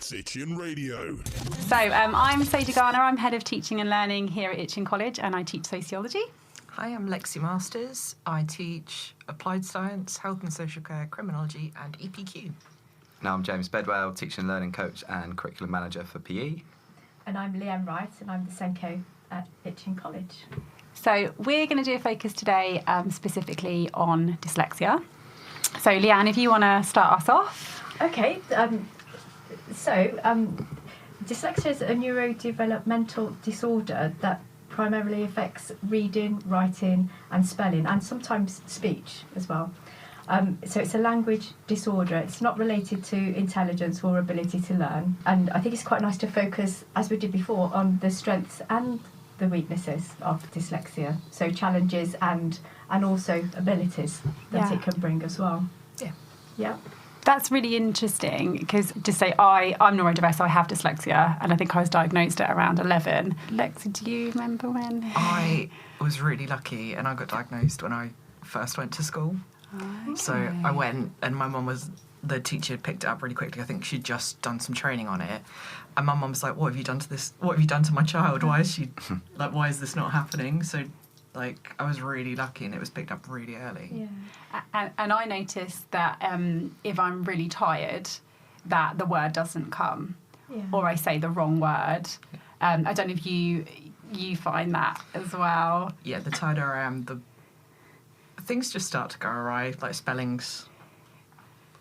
It's Itchin Radio. So I'm Sadie Garner. I'm Head of Teaching and Learning here at Itchin College, and I teach sociology. Hi, I'm Lexi Masters. I teach applied science, health and social care, criminology and EPQ. Now I'm James Bedwell, teaching and learning coach and curriculum manager for PE. And I'm Leanne Wright, and I'm the Senko at Itchin College. So we're going to do a focus today specifically on dyslexia. So Leanne, if you want to start us off. Okay, dyslexia is a neurodevelopmental disorder that primarily affects reading, writing and spelling, and sometimes speech as well. So it's a language disorder. It's not related to intelligence or ability to learn. And I think it's quite nice to focus, as we did before, on the strengths and the weaknesses of dyslexia. So challenges and also abilities that it can bring as well. Yeah. That's really interesting because just say I'm neurodiverse, so I have dyslexia, and I think I was diagnosed at around 11. Lexi, do you remember when? I was really lucky and I got diagnosed when I first went to school. Okay. So I went and my mum the teacher picked it up really quickly. I think she'd just done some training on it. And my mum was like, what have you done to this? What have you done to my child? Why is this not happening? So I was really lucky and it was picked up really early. Yeah. And I noticed that if I'm really tired, that the word doesn't come, or I say the wrong word. I don't know if you find that as well. Yeah, the tighter I am, the things just start to go awry, like spellings,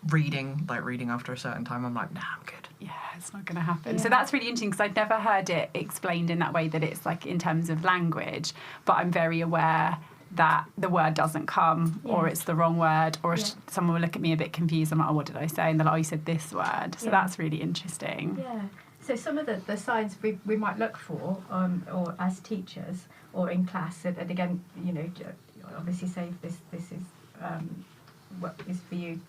reading after a certain time. I'm like, nah, I'm good. Yeah, it's not going to happen. So that's really interesting because I'd never heard it explained in that way, that it's like in terms of language, but I'm very aware that the word doesn't come or it's the wrong word, or someone will look at me a bit confused. I'm like, oh, what did I say? And they're like, oh, you said this word. So that's really interesting. Yeah. So some of the signs we might look for, or as teachers or in class, and again, obviously say if this is what is for you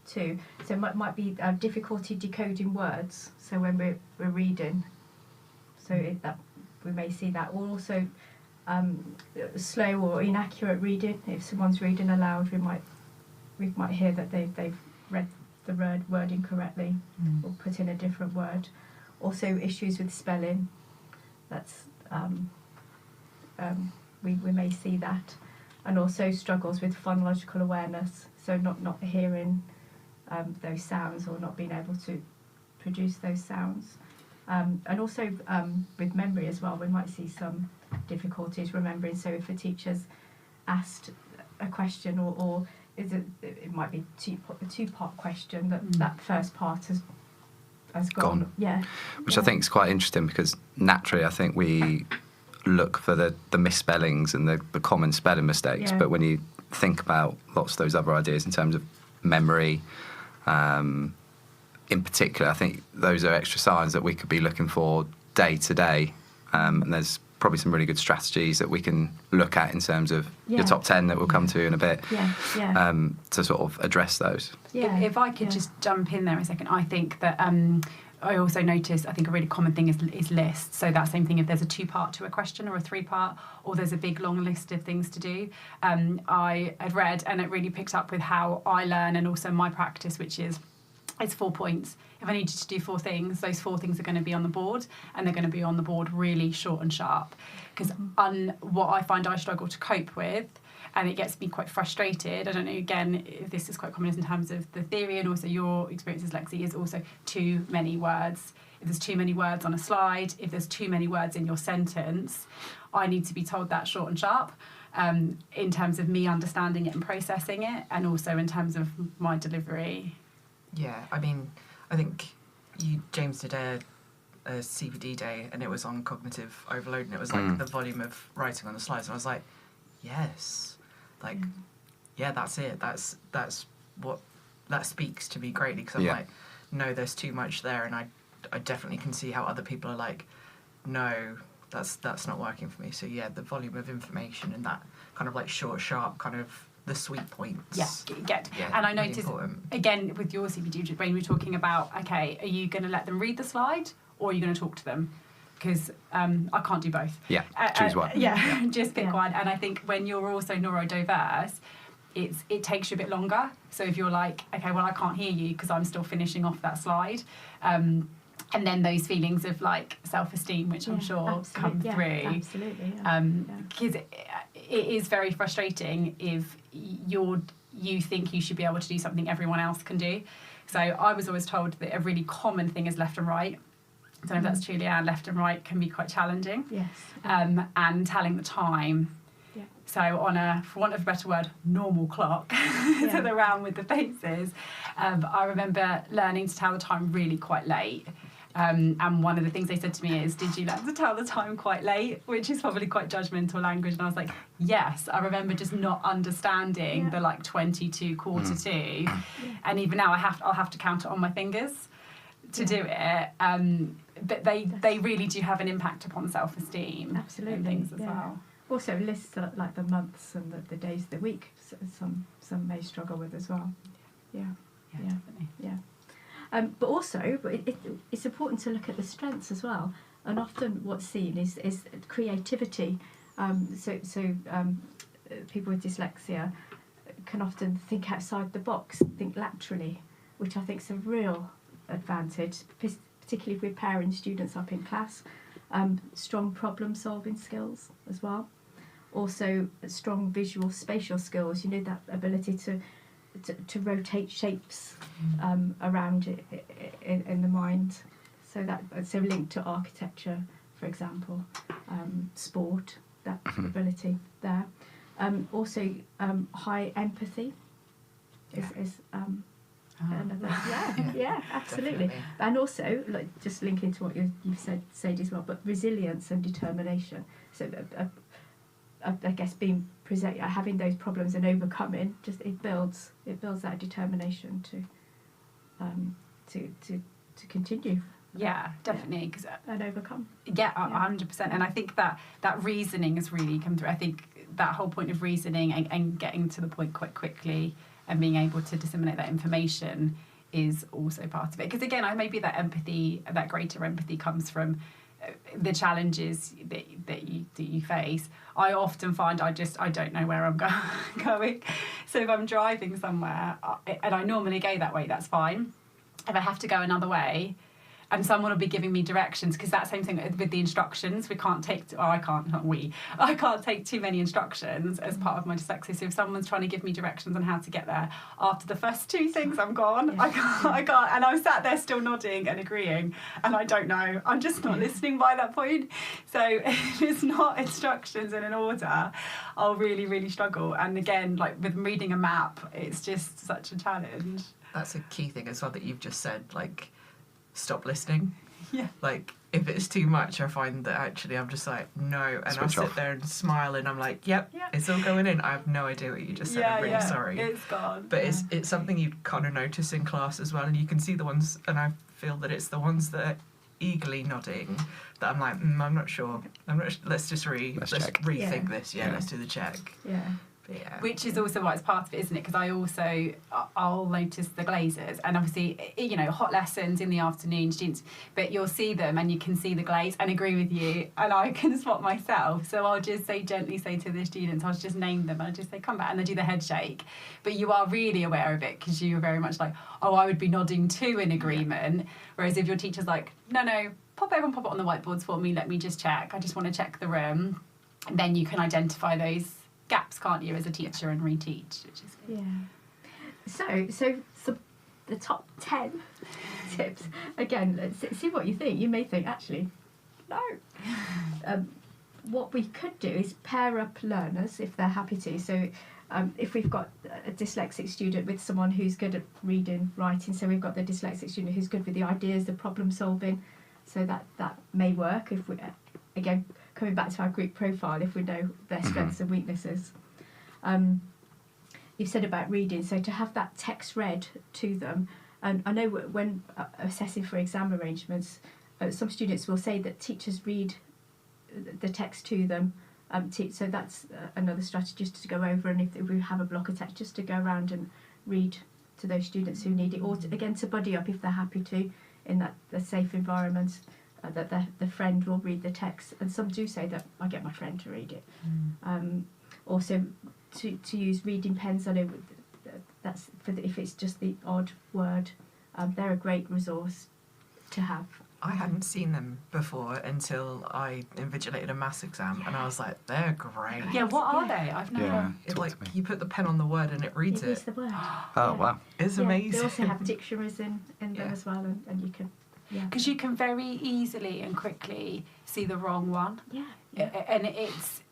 too. So it might be difficulty decoding words. So when we're reading, that we may see that, or also slow or inaccurate reading. If someone's reading aloud, we might hear that they've read the word incorrectly or put in a different word. Also issues with spelling. That's we may see that, and also struggles with phonological awareness. So not hearing those sounds or not being able to produce those sounds. And also with memory as well, we might see some difficulties remembering. So if a teacher's asked a question, or it might be a two-part question, that first part has gone. Yeah. Which I think is quite interesting because naturally I think we look for the misspellings and the common spelling mistakes, but when you think about lots of those other ideas in terms of memory, in particular, I think those are extra signs that we could be looking for day to day. And there's probably some really good strategies that we can look at in terms of your top 10 that we'll come to in a bit, to sort of address those. Yeah. If I could just jump in there a second, I think that I also noticed, I think a really common thing is lists. So that same thing, if there's a 2-part to a question or a 3-part, or there's a big long list of things to do. I had read, and it really picked up with how I learn and also my practice, which is it's 4 points. If I need you to do 4 things, those 4 things are going to be on the board, and they're going to be on the board really short and sharp. Because what I find I struggle to cope with, and it gets me quite frustrated, I don't know, again, if this is quite common in terms of the theory and also your experiences, Lexi, is also too many words. If there's too many words on a slide, if there's too many words in your sentence, I need to be told that short and sharp, in terms of me understanding it and processing it, and also in terms of my delivery. Yeah, I mean, I think James did a CPD day, and it was on cognitive overload, and it was like the volume of writing on the slides, and I was like, yes, that's it. That's what that speaks to me greatly, because I'm like, no, there's too much there, and I definitely can see how other people are like, no, that's not working for me. So yeah, the volume of information and that kind of like short, sharp kind of the sweet points. And I noticed, again, with your CPD, when we were talking about, okay, are you going to let them read the slide or are you going to talk to them? Because I can't do both. Yeah, choose one. Just pick one. And I think when you're also neurodiverse, it takes you a bit longer. So if you're like, okay, well, I can't hear you because I'm still finishing off that slide, And then those feelings of like self-esteem, which I'm sure come through. Absolutely. Because it is very frustrating if you think you should be able to do something everyone else can do. So I was always told that a really common thing is left and right. I don't know if that's true, Leanne. Left and right can be quite challenging. Yes. And telling the time. Yeah. So on a, for want of a better word, normal clock, so the round with the faces, I remember learning to tell the time really quite late. And one of the things they said to me is, did you learn to tell the time quite late? Which is probably quite judgmental language. And I was like, yes. I remember just not understanding the like 22, quarter to. Yeah. And even now I'll have to count it on my fingers to do it. But they really do have an impact upon self-esteem. Absolutely. And things as well. Also lists like the months and the days of the week. Some may struggle with as well. Yeah. Definitely. Yeah. But also, it's important to look at the strengths as well. And often what's seen is creativity. People with dyslexia can often think outside the box, think laterally, which I think is a real advantage, particularly if we're pairing students up in class. Strong problem-solving skills as well. Also, strong visual spatial skills. You know, that ability to rotate shapes around in the mind, so linked to architecture, for example, sport, that ability there. Also, high empathy is another. Yeah, absolutely. Definitely. And also, like just linking to what you've said as well, but resilience and determination. So I guess having those problems and overcoming, just it builds that determination to continue. Yeah, definitely. Cause, and overcome. Yeah, 100%. And I think that reasoning has really come through. I think that whole point of reasoning and getting to the point quite quickly and being able to disseminate that information is also part of it. Because again, maybe that empathy, that greater empathy comes from the challenges that you face. I often find I don't know where I'm going. So if I'm driving somewhere, and I normally go that way, that's fine. If I have to go another way, and someone will be giving me directions, because that same thing with the instructions, I can't take too many instructions as part of my dyslexia. So if someone's trying to give me directions on how to get there, after the first two things, I'm gone. Yeah. I can't, and I'm sat there still nodding and agreeing, and I don't know. I'm just not listening by that point. So if it's not instructions in an order, I'll really, really struggle. And again, like with reading a map, it's just such a challenge. That's a key thing as well that you've just said, like, stop listening. Yeah. Like, if it's too much, I find that actually I'm just like, no. And I'll sit there and smile and I'm like, yep, it's all going in. I have no idea what you just said. I'm really sorry. It's gone. But it's something you kind of notice in class as well. And you can see the ones, and I feel that it's the ones that are eagerly nodding that I'm like, I'm not sure. Let's just rethink this. Yeah, let's do the check. Yeah. Yeah. Which is also why it's part of it, isn't it? Because I'll notice the glazes, and obviously, you know, hot lessons in the afternoon, students, but you'll see them and you can see the glaze and agree with you, and I can spot myself. So I'll just gently say to the students, I'll just name them, and I'll just say, come back, and they do the head shake. But you are really aware of it because you're very much like, oh, I would be nodding too in agreement. Yeah. Whereas if your teacher's like, no, pop it on the whiteboards for me, let me just check. I just want to check the room. And then you can identify those gaps, can't you, as a teacher, and reteach, which is good. Yeah. So the top 10 tips, again, let's see what you think. You may think, actually, no. What we could do is pair up learners if they're happy to. So if we've got a dyslexic student with someone who's good at reading, writing, so we've got the dyslexic student who's good with the ideas, the problem solving, so that may work if we, again, coming back to our group profile, if we know their strengths and weaknesses. You've said about reading, so to have that text read to them. And I know when assessing for exam arrangements, some students will say that teachers read the text to them. So that's another strategy just to go over, and if we have a block of text, just to go around and read to those students who need it, or again to buddy up if they're happy to, in the safe environment. That the friend will read the text, and some do say that I get my friend to read it. Also, to use reading pens. I know that's if it's just the odd word, they're a great resource to have. I hadn't seen them before until I invigilated a maths exam, and I was like, they're great. Yeah, what are they? I've never. Yeah. It's like you put the pen on the word and it reads It is it. the word. Oh, wow. It's Yeah, amazing. They also have dictionaries in them Yeah. as well, and you can. Yeah. Because you can very easily and quickly see the wrong one. Yeah. And it's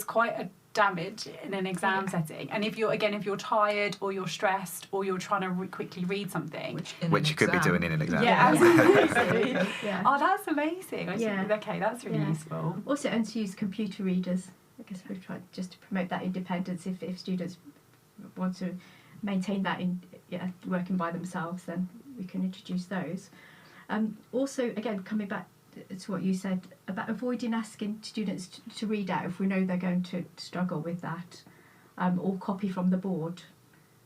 quite a damage in an exam setting. And if you're tired or you're stressed or you're trying to quickly read something, Which you could be doing in an exam. yeah, absolutely. Yeah. Oh, that's amazing. Yeah. Okay, that's really useful. Also, and to use computer readers. I guess we've tried just to promote that independence. If students want to maintain that in working by themselves, then we can introduce those. Also, again, coming back to what you said about avoiding asking students to read out if we know they're going to struggle with that, or copy from the board.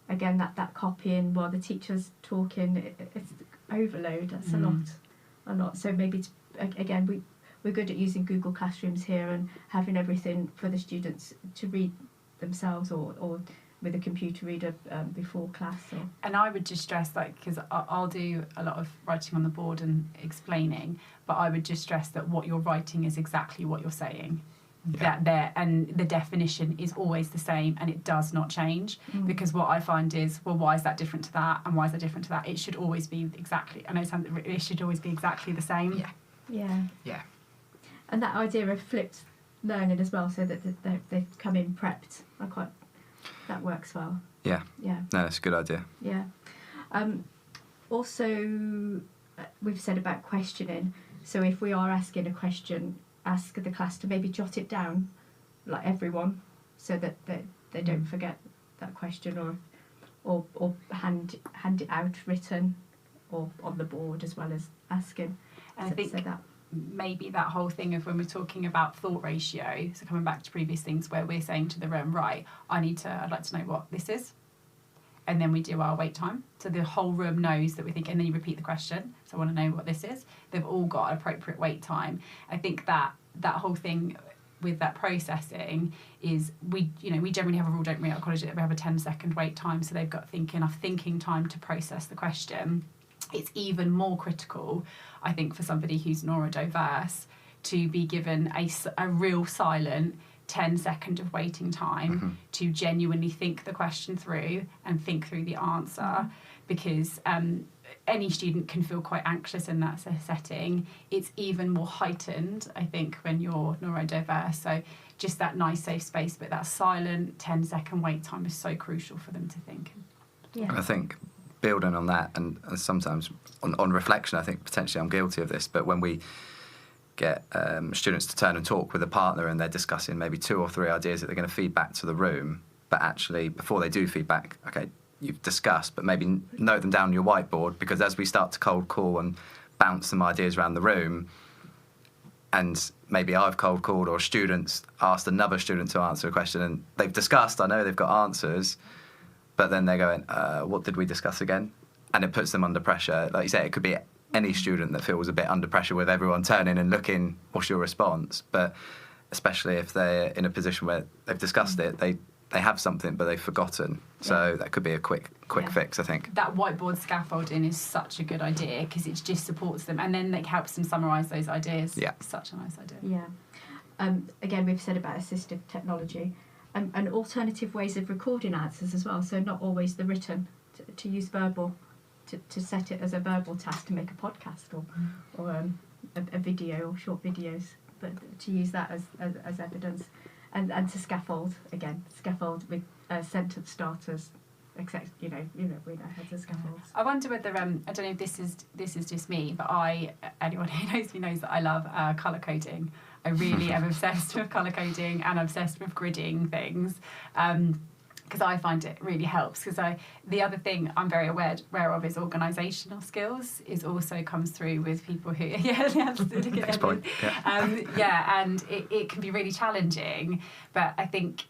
Again, that copying while the teacher's talking, it's overload. That's a lot. So maybe again, we're good at using Google Classrooms here and having everything for the students to read themselves or with a computer reader before class. And I would just stress, because I'll do a lot of writing on the board and explaining, but I would just stress that what you're writing is exactly what you're saying. Yeah. And the definition is always the same and it does not change, because what I find is, well, why is that different to that, and why is that different to that? It should always be exactly, I know it should always be exactly the same. Yeah. And that idea of flipped learning as well, so that they come in prepped. That works well. Yeah. Yeah. No, that's a good idea. Yeah. Also, we've said about questioning. So if we are asking a question, ask the class to maybe jot it down, like everyone, so that they don't forget that question, or hand it out written or on the board as well as asking. And I think that maybe that whole thing of when we're talking about thought ratio, so coming back to previous things where we're saying to the room, right, I'd like to know what this is. And then we do our wait time. So the whole room knows that we think, and then you repeat the question. So I want to know what this is. They've all got an appropriate wait time. I think that whole thing with that processing is we generally have a rule, don't we, at college, that we have a 10-second wait time. So they've got enough thinking time to process the question. It's even more critical, I think, for somebody who's neurodiverse to be given a real silent 10-second of waiting time to genuinely think the question through and think through the answer, because any student can feel quite anxious in that setting. It's even more heightened, I think, when you're neurodiverse. So just that nice safe space, but that silent 10-second wait time is so crucial for them to think. Yeah. I think building on that, and sometimes on reflection, I think potentially I'm guilty of this, but when we get students to turn and talk with a partner and they're discussing maybe 2 or 3 ideas that they're going to feed back to the room, but actually before they do feedback, okay, you've discussed, but maybe note them down on your whiteboard, because as we start to cold call and bounce some ideas around the room, and maybe I've cold called or students asked another student to answer a question and they've discussed, I know they've got answers, but then they're going, what did we discuss again? And it puts them under pressure. Like you say, it could be any student that feels a bit under pressure with everyone turning and looking, what's your response? But especially if they're in a position where they've discussed it, they have something, but they've forgotten. So that could be a quick fix, I think. That whiteboard scaffolding is such a good idea, because it just supports them, and then it helps them summarise those ideas. Yeah. Such a nice idea. Yeah. Again, we've said about assistive technology and alternative ways of recording answers as well. So not always the written, to use verbal, to set it as a verbal task to make a podcast or a video or short videos, but to use that as evidence, and to scaffold with sentence starters, except we know how to scaffold. I wonder whether I don't know if this is just me, but anyone who knows me knows that I love colour coding. I really am obsessed with colour coding and obsessed with gridding things. Because I find it really helps. Because the other thing I'm very aware of is organisational skills. Is also comes through with people who Next point. And it can be really challenging. But I think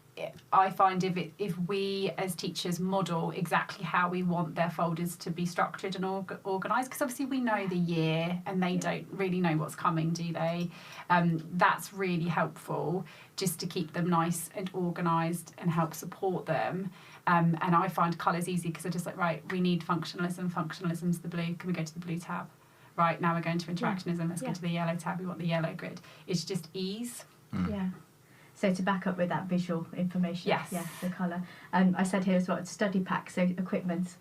I find if we as teachers model exactly how we want their folders to be structured and organised, because obviously we know the year and they don't really know what's coming, do they? That's really helpful, just to keep them nice and organised and help support them. And I find colours easy, because I'm just like, right, we need functionalism. Functionalism's the blue. Can we go to the blue tab? right, now we're going to interactionism, let's go to the yellow tab, we want the yellow grid. It's just ease. Yeah. So to back up with that visual information, Yes. yeah, the colour. And I said here as well, study pack, so equipment,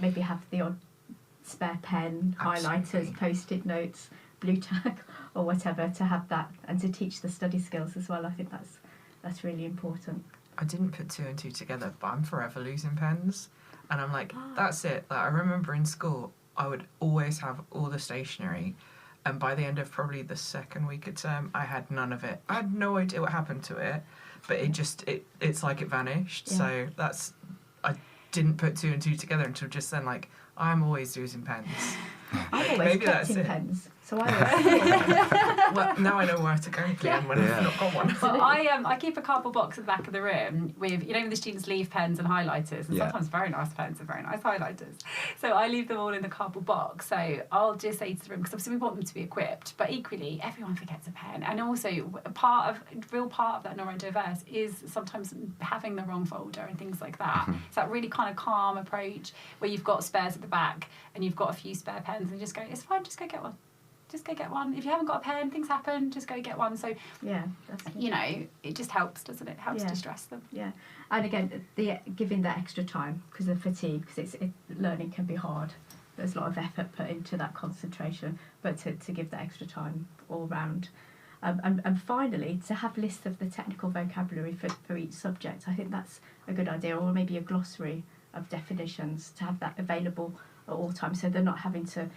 maybe have the odd spare pen, Absolutely. highlighters, post-it notes, blue tack or whatever, to have that and to teach the study skills as well. I think that's really important. I didn't put 2 and 2 together, but I'm forever losing pens. And I'm like, that's it. Like, I remember in school, I would always have all the stationery. And by the end of probably the second week of term, I had none of it. I had no idea what happened to it, but it's like it vanished. Yeah. So I didn't put 2 and 2 together until just then, like, I'm always losing pens. I've always Maybe kept that's in it. pens, so I always Well, now I know where to go again when I've not got one. Well, I keep a cardboard box at the back of the room with, when the students leave pens and highlighters, and sometimes very nice pens and very nice highlighters. So I leave them all in the cardboard box. So I'll just say to the room, because obviously we want them to be equipped, but equally everyone forgets a pen. And also real part of that neurodiverse is sometimes having the wrong folder and things like that. It's that really kind of calm approach where you've got spares at the back and you've got a few spare pens and just go, it's fine, just go get one. Just go get one. If you haven't got a pen, things happen, just go get one. So, yeah, that's it just helps, doesn't it? It helps distress them. Yeah, and again, giving that extra time because of fatigue, because learning can be hard. There's a lot of effort put into that concentration, but to give that extra time all round. And finally, to have lists of the technical vocabulary for each subject. I think that's a good idea, or maybe a glossary of definitions to have that available at all times, so they're not having to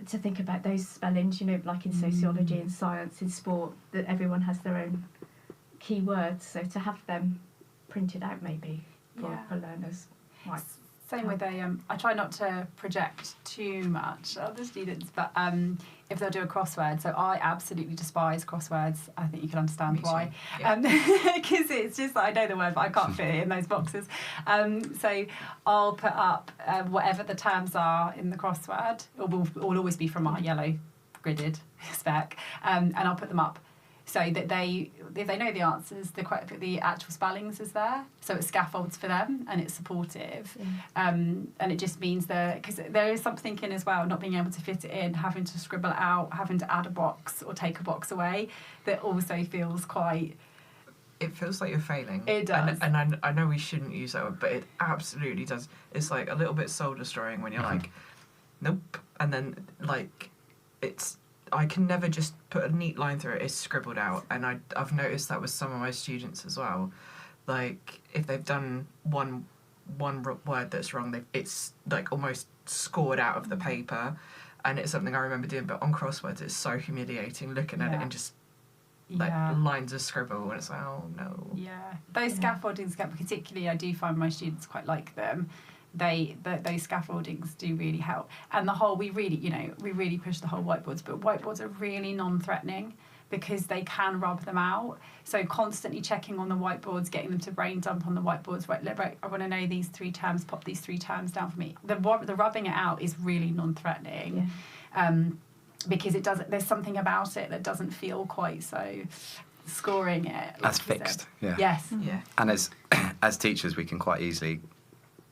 think about those spellings, like in sociology and science, in sport, that everyone has their own key words. So to have them printed out maybe for learners. Right. Same with I try not to project too much on the students, but if they'll do a crossword, so I absolutely despise crosswords. I think you can understand why. Because it's just that I know the word, but I can't fit it in those boxes. So I'll put up whatever the terms are in the crossword. It will always be from our yellow gridded spec, and I'll put them up so that if they know the answers, the actual spellings is there, so it scaffolds for them and it's supportive. And it just means because there is something in as well, not being able to fit it in, having to scribble it out, having to add a box or take a box away, that also feels quite... It feels like you're failing. It does. And I know we shouldn't use that word, but it absolutely does. It's like a little bit soul destroying when you're like, nope, and then like I can never just put a neat line through it. It's scribbled out, and I've noticed that with some of my students as well. Like if they've done one word that's wrong, it's like almost scored out of the paper, and it's something I remember doing. But on crosswords, it's so humiliating looking at it and just lines of scribble, and it's like, oh no. Yeah, those scaffoldings, particularly, I do find my students quite like them. Those scaffoldings do really help, and the whole we really push the whole whiteboards, but whiteboards are really non-threatening because they can rub them out. So constantly checking on the whiteboards, getting them to brain dump on the whiteboards. Right, I want to know these 3 terms. Pop these 3 terms down for me. The rubbing it out is really non-threatening, because it doesn't. There's something about it that doesn't feel quite so. Scoring it as fixed. Yeah. Yes. Yeah. And as teachers, we can quite easily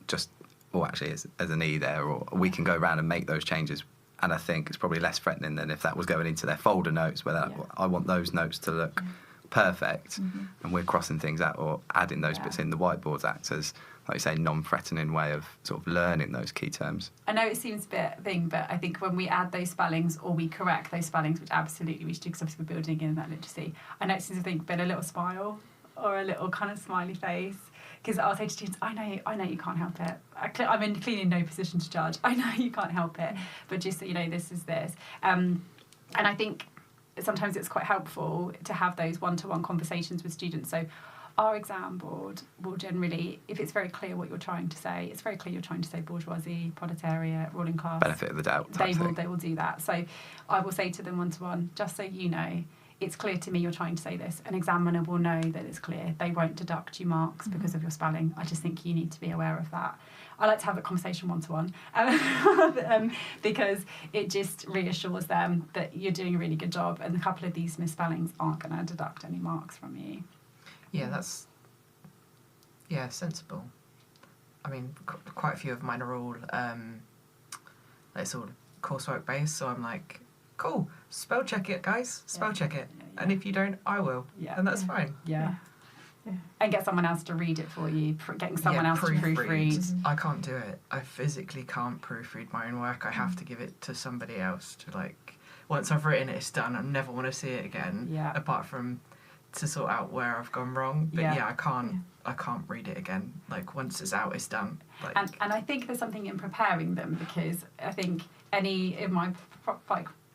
just. Or actually, as an E there, or we can go around and make those changes. And I think it's probably less threatening than if that was going into their folder notes, where I want those notes to look perfect, and we're crossing things out or adding those bits in. The whiteboards act as, like you say, non-threatening way of sort of learning those key terms. I know it seems a bit thing, but I think when we add those spellings or we correct those spellings, which absolutely we should do because obviously we're building in that literacy, I know it seems a thing, but a little smile or a little kind of smiley face. Because I'll say to students, I know you can't help it. I'm clearly in no position to judge. I know you can't help it, but just so you know, this is this. And I think sometimes it's quite helpful to have those one-to-one conversations with students. So our exam board will generally, if it's very clear what you're trying to say, it's very clear you're trying to say bourgeoisie, proletariat, ruling class. Benefit of the doubt. They will do that. So I will say to them one-to-one, just so you know, it's clear to me you're trying to say this. An examiner will know that it's clear. They won't deduct you marks because of your spelling. I just think you need to be aware of that. I like to have a conversation one-to-one because it just reassures them that you're doing a really good job and a couple of these misspellings aren't going to deduct any marks from you. Yeah, that's sensible. I mean, quite a few of mine are all it's all coursework based, so I'm like, cool, spell check it, guys, spell check it. Yeah. And if you don't, I will. Yeah. And that's fine. Yeah. Yeah. And get someone else to read it for you, getting someone else to proofread. I can't do it. I physically can't proofread my own work. I have to give it to somebody else to, like, once I've written it, it's done. I never want to see it again. Yeah. Apart from to sort out where I've gone wrong. But Yeah. I can't read it again. Like, once it's out, it's done. Like, And I think there's something in preparing them, because I think in my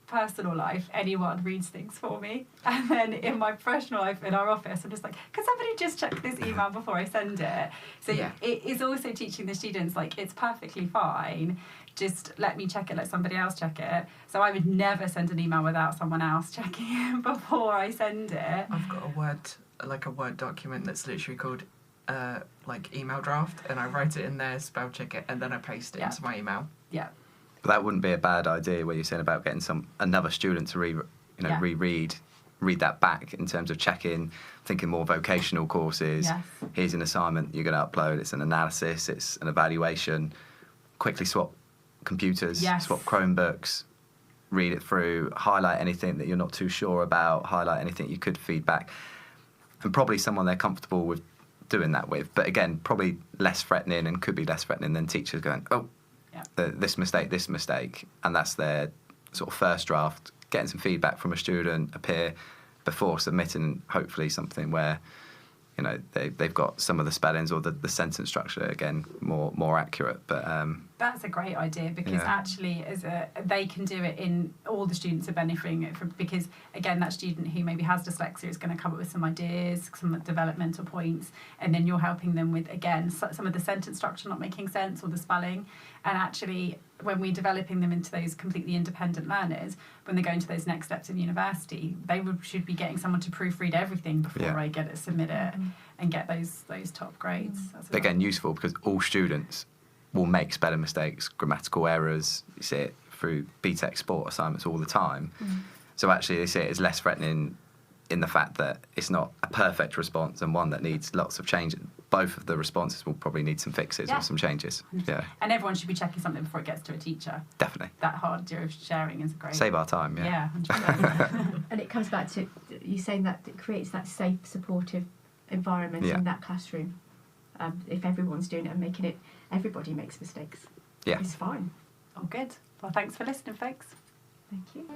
personal life, anyone reads things for me, and then in my professional life in our office, I'm just like, can somebody just check this email before I send it? So it is also teaching the students, like, it's perfectly fine, just let me check it, let somebody else check it. So I would never send an email without someone else checking it before I send it. I've got a Word document that's literally called email draft, and I write it in there, spell check it, and then I paste it into my email. Yeah. But that wouldn't be a bad idea, where you're saying about getting another student to read that back, in terms of checking, thinking more vocational courses. Yes. Here's an assignment you're going to upload. It's an analysis. It's an evaluation. Quickly swap computers. Yes. Swap Chromebooks. Read it through. Highlight anything that you're not too sure about. Highlight anything you could feed back. And probably someone they're comfortable with doing that with. But again, probably less threatening, and could be less threatening than teachers going, oh, this mistake, and that's their sort of first draft, getting some feedback from a student, a peer, before submitting hopefully something where, you know, they've got some of the spellings or the sentence structure, again, more accurate. But that's a great idea, because actually they can do it in, all the students are benefiting from, because again, that student who maybe has dyslexia is going to come up with some ideas, some developmental points, and then you're helping them with, again, some of the sentence structure not making sense, or the spelling. And actually, when we're developing them into those completely independent learners, when they go into those next steps in university, they should be getting someone to proofread everything before I get it, submit it, and get those top grades. But again, useful, because all students will make spelling mistakes, grammatical errors. You see it through BTEC sport assignments all the time. So actually, they see it as less threatening in the fact that it's not a perfect response and one that needs lots of changes. Both of the responses will probably need some fixes or some changes. Yeah. And everyone should be checking something before it gets to a teacher. Definitely. That hard idea of sharing is great. Save our time, Yeah, 100%. And it comes back to you saying that it creates that safe, supportive environment in that classroom. If everyone's doing it and making it, everybody makes mistakes. Yeah. It's fine. Oh, good. Well, thanks for listening, folks. Thank you.